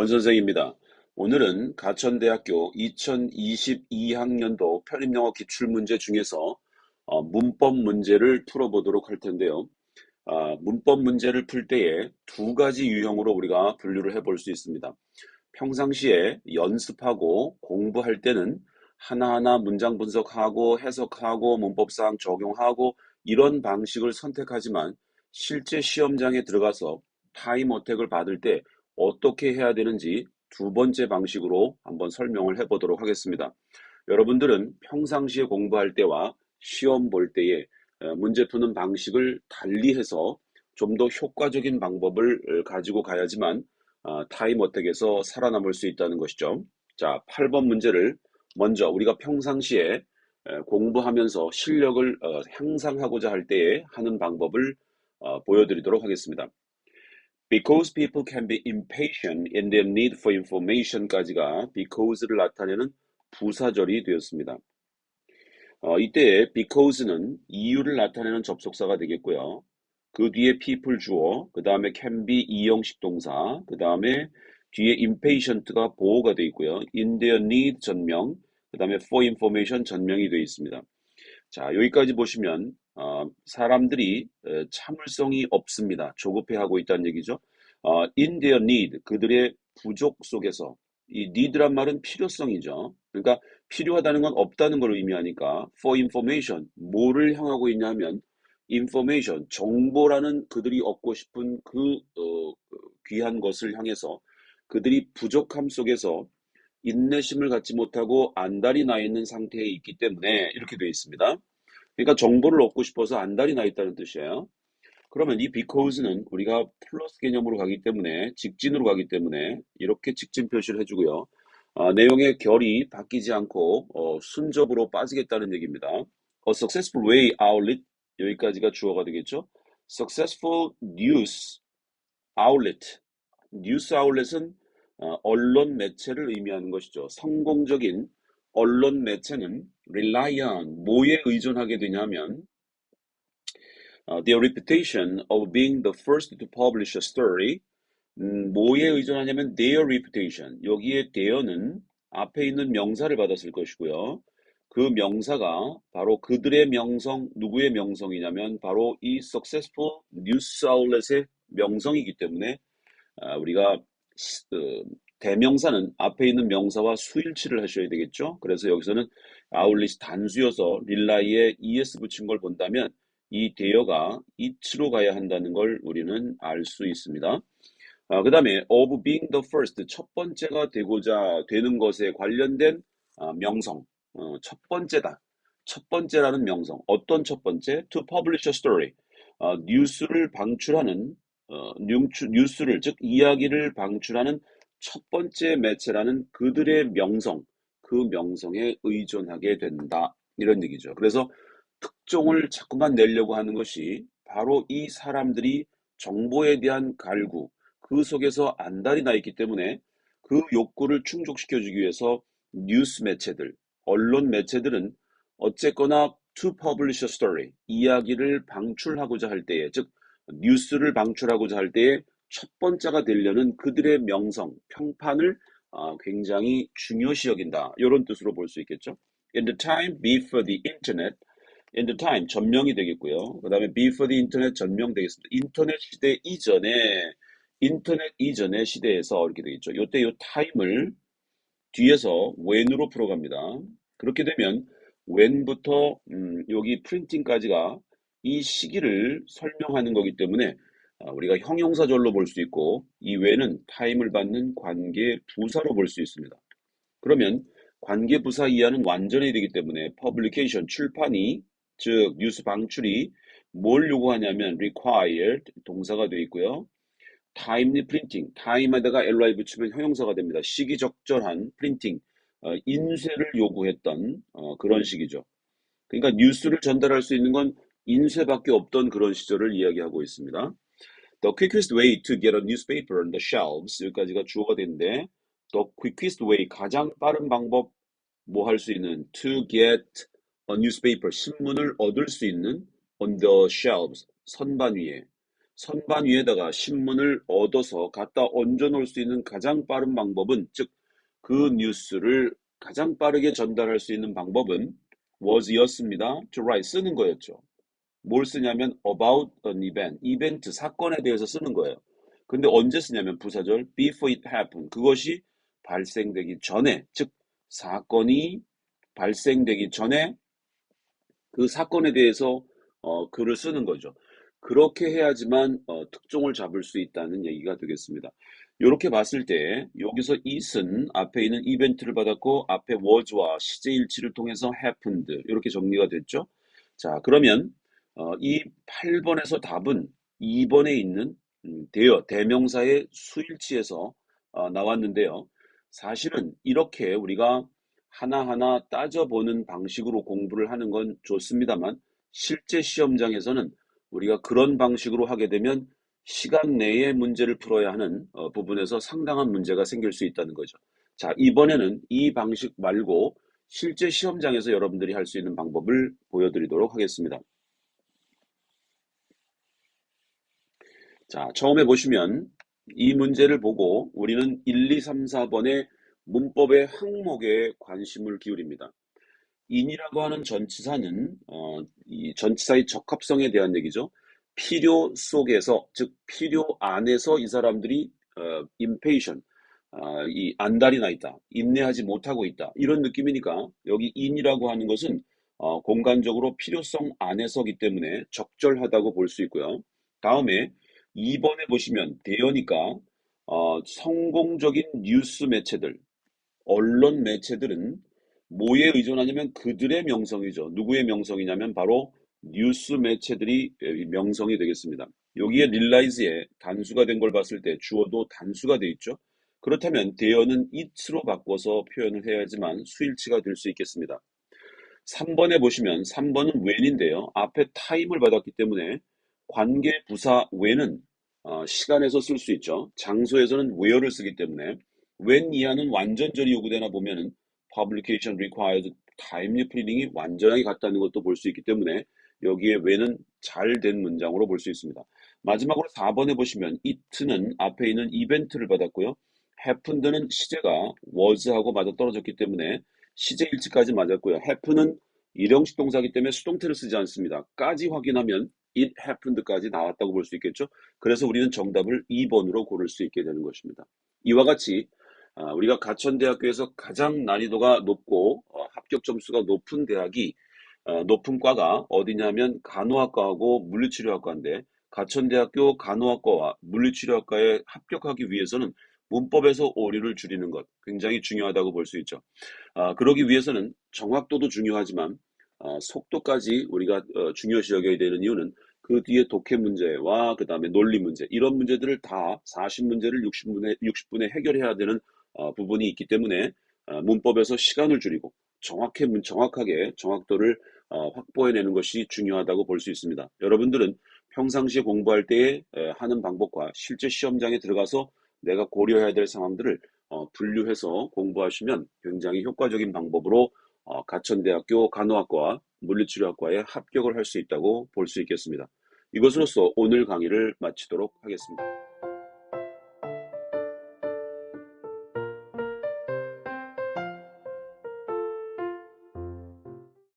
권선생입니다. 오늘은 가천대학교 2022학년도 편입영어 기출문제 중에서 문법 문제를 풀어보도록 할 텐데요. 문법 문제를 풀 때에 두 가지 유형으로 우리가 분류를 해볼 수 있습니다. 평상시에 연습하고 공부할 때는 하나하나 문장 분석하고 해석하고 문법상 적용하고 이런 방식을 선택하지만 실제 시험장에 들어가서 타임 어택을 받을 때 어떻게 해야 되는지 두 번째 방식으로 한번 설명을 해보도록 하겠습니다. 여러분들은 평상시에 공부할 때와 시험 볼 때에 문제 푸는 방식을 달리해서 좀 더 효과적인 방법을 가지고 가야지만 타임 어택에서 살아남을 수 있다는 것이죠. 자, 8번 문제를 먼저 우리가 평상시에 공부하면서 실력을 향상하고자 할 때에 하는 방법을 보여드리도록 하겠습니다. Because people can be impatient in their need for information까지가 because를 나타내는 부사절이 되었습니다. 이때 because는 이유를 나타내는 접속사가 되겠고요. 그 뒤에 people 주어, 그 다음에 can be 이형식 동사, 그 다음에 뒤에 impatient가 보호가 되어 있고요. in their need 전명, 그 다음에 for information 전명이 되어 있습니다. 자, 여기까지 보시면 사람들이 참을성이 없습니다. 조급해하고 있다는 얘기죠. in their need, 그들의 부족 속에서 이 need란 말은 필요성이죠. 그러니까 필요하다는 건 없다는 걸 의미하니까 for information, 뭐를 향하고 있냐면 information, 정보라는 그들이 얻고 싶은 그 귀한 것을 향해서 그들이 부족함 속에서 인내심을 갖지 못하고 안달이 나 있는 상태에 있기 때문에 이렇게 되어 있습니다. 그러니까 정보를 얻고 싶어서 안달이 나 있다는 뜻이에요. 그러면 이 because는 우리가 플러스 개념으로 가기 때문에 직진으로 가기 때문에 이렇게 직진 표시를 해주고요. 내용의 결이 바뀌지 않고 순접으로 빠지겠다는 얘기입니다. A successful way outlet 여기까지가 주어가 되겠죠. Successful news outlet 뉴스 아울렛은 언론 매체를 의미하는 것이죠. 성공적인 언론 매체는 rely on 뭐에 의존하게 되냐면 their reputation of being the first to publish a story 뭐에 의존하냐면 their reputation 여기에 there는 앞에 있는 명사를 받았을 것이고요. 그 명사가 바로 그들의 명성, 누구의 명성이냐면 바로 이 successful news outlet의 명성이기 때문에 우리가 대명사는 앞에 있는 명사와 수일치를 하셔야 되겠죠. 그래서 여기서는 아울릿이 단수여서 릴라이에 es 붙인 걸 본다면 이 대여가 it로 가야 한다는 걸 우리는 알 수 있습니다. 그 다음에 of being the first, 첫 번째가 되고자 되는 것에 관련된 명성, 첫 번째다. 첫 번째라는 명성, 어떤 첫 번째? To publish a story, 뉴스를 방출하는, 뉴스를, 즉 이야기를 방출하는 첫 번째 매체라는 그들의 명성, 그 명성에 의존하게 된다. 이런 얘기죠. 그래서 특종을 자꾸만 내려고 하는 것이 바로 이 사람들이 정보에 대한 갈구, 그 속에서 안달이 나 있기 때문에 그 욕구를 충족시켜주기 위해서 뉴스 매체들, 언론 매체들은 어쨌거나 to publish a story, 이야기를 방출하고자 할 때에, 즉 뉴스를 방출하고자 할 때에 첫 번째가 되려는 그들의 명성, 평판을 굉장히 중요시 여긴다. 이런 뜻으로 볼 수 있겠죠. In the time before the internet, in the time 전명이 되겠고요. 그 다음에 before the internet 전명 되겠습니다. 인터넷 이전의 시대에서 이렇게 되겠죠. 요때 요 타임을 뒤에서 when으로 풀어갑니다. 그렇게 되면 when부터 여기 printing까지가 이 시기를 설명하는 거기 때문에 우리가 형용사절로 볼 수 있고 이 when은 타임을 받는 관계 부사로 볼 수 있습니다. 그러면 관계 부사 이하는 완전히 되기 때문에 publication 출판이 즉 뉴스 방출이 뭘 요구하냐면 required 동사가 되어 있고요. timely printing, time에다가 ly 붙이면 형용사가 됩니다. 시기적절한 printing, 인쇄를 요구했던 그런 시기죠. 그러니까 뉴스를 전달할 수 있는 건 인쇄밖에 없던 그런 시절을 이야기하고 있습니다. The quickest way to get a newspaper on the shelves 여기까지가 주어가 되는데 the quickest way 가장 빠른 방법 뭐 할 수 있는 to get a newspaper 신문을 얻을 수 있는 on the shelves 선반 위에 선반 위에다가 신문을 얻어서 갖다 얹어 놓을 수 있는 가장 빠른 방법은, 즉 그 뉴스를 가장 빠르게 전달할 수 있는 방법은 was였습니다. to write, 쓰는 거였죠. 뭘 쓰냐면 about an event, 이벤트, 사건에 대해서 쓰는 거예요. 근데 언제 쓰냐면 부사절 before it happened, 그것이 발생되기 전에, 즉 사건이 발생되기 전에 그 사건에 대해서 글을 쓰는 거죠. 그렇게 해야지만 특종을 잡을 수 있다는 얘기가 되겠습니다. 이렇게 봤을 때 여기서 it은 앞에 있는 이벤트를 받았고 앞에 was와 시제일치를 통해서 happened, 이렇게 정리가 됐죠. 자, 그러면 이 8번에서 답은 2번에 있는 대명사의 수일치에서 나왔는데요. 사실은 이렇게 우리가 하나하나 따져보는 방식으로 공부를 하는 건 좋습니다만, 실제 시험장에서는 우리가 그런 방식으로 하게 되면 시간 내에 문제를 풀어야 하는 부분에서 상당한 문제가 생길 수 있다는 거죠. 자, 이번에는 이 방식 말고 실제 시험장에서 여러분들이 할 수 있는 방법을 보여드리도록 하겠습니다. 자, 처음에 보시면 이 문제를 보고 우리는 1, 2, 3, 4번의 문법의 항목에 관심을 기울입니다. in이라고 하는 전치사는 이 전치사의 적합성에 대한 얘기죠. 필요 속에서, 즉 필요 안에서 이 사람들이 impatient, 이 안달이 나 있다, 인내하지 못하고 있다, 이런 느낌이니까 여기 in이라고 하는 것은 공간적으로 필요성 안에서기 때문에 적절하다고 볼 수 있고요. 다음에 2번에 보시면 대여니까 성공적인 뉴스 매체들, 언론 매체들은 뭐에 의존하냐면 그들의 명성이죠. 누구의 명성이냐면 바로 뉴스 매체들이 명성이 되겠습니다. 여기에 릴라이즈에 단수가 된 걸 봤을 때 주어도 단수가 돼 있죠. 그렇다면 대어는 it로 바꿔서 표현을 해야지만 수일치가 될 수 있겠습니다. 3번에 보시면 3번은 when인데요. 앞에 time을 받았기 때문에 관계 부사 when은 시간에서 쓸 수 있죠. 장소에서는 where를 쓰기 때문에 when 이하는 완전절이 요구되나 보면은 publication required timely pleading이 완전하게 같다는 것도 볼 수 있기 때문에 여기에 when은 잘 된 문장으로 볼 수 있습니다. 마지막으로 4번에 보시면 it는 앞에 있는 이벤트를 받았고요. happened는 시제가 was하고 맞아떨어졌기 때문에 시제 일치까지 맞았고요. happen은 일형식 동사이기 때문에 수동태를 쓰지 않습니다. 까지 확인하면 it happened까지 나왔다고 볼 수 있겠죠. 그래서 우리는 정답을 2번으로 고를 수 있게 되는 것입니다. 이와 같이 우리가 가천대학교에서 가장 난이도가 높고 합격 점수가 높은 대학이 높은 과가 어디냐면 간호학과하고 물리치료학과인데, 가천대학교 간호학과와 물리치료학과에 합격하기 위해서는 문법에서 오류를 줄이는 것 굉장히 중요하다고 볼 수 있죠. 그러기 위해서는 정확도도 중요하지만 속도까지 우리가 중요시 여겨야 되는 이유는 그 뒤에 독해 문제와 그 다음에 논리 문제, 이런 문제들을 다 40문제를 60분에 해결해야 되는 부분이 있기 때문에 문법에서 시간을 줄이고 정확하게 정확도를 확보해내는 것이 중요하다고 볼 수 있습니다. 여러분들은 평상시에 공부할 때에 하는 방법과 실제 시험장에 들어가서 내가 고려해야 될 상황들을 분류해서 공부하시면 굉장히 효과적인 방법으로 가천대학교 간호학과와 물리치료학과에 합격을 할 수 있다고 볼 수 있겠습니다. 이것으로써 오늘 강의를 마치도록 하겠습니다.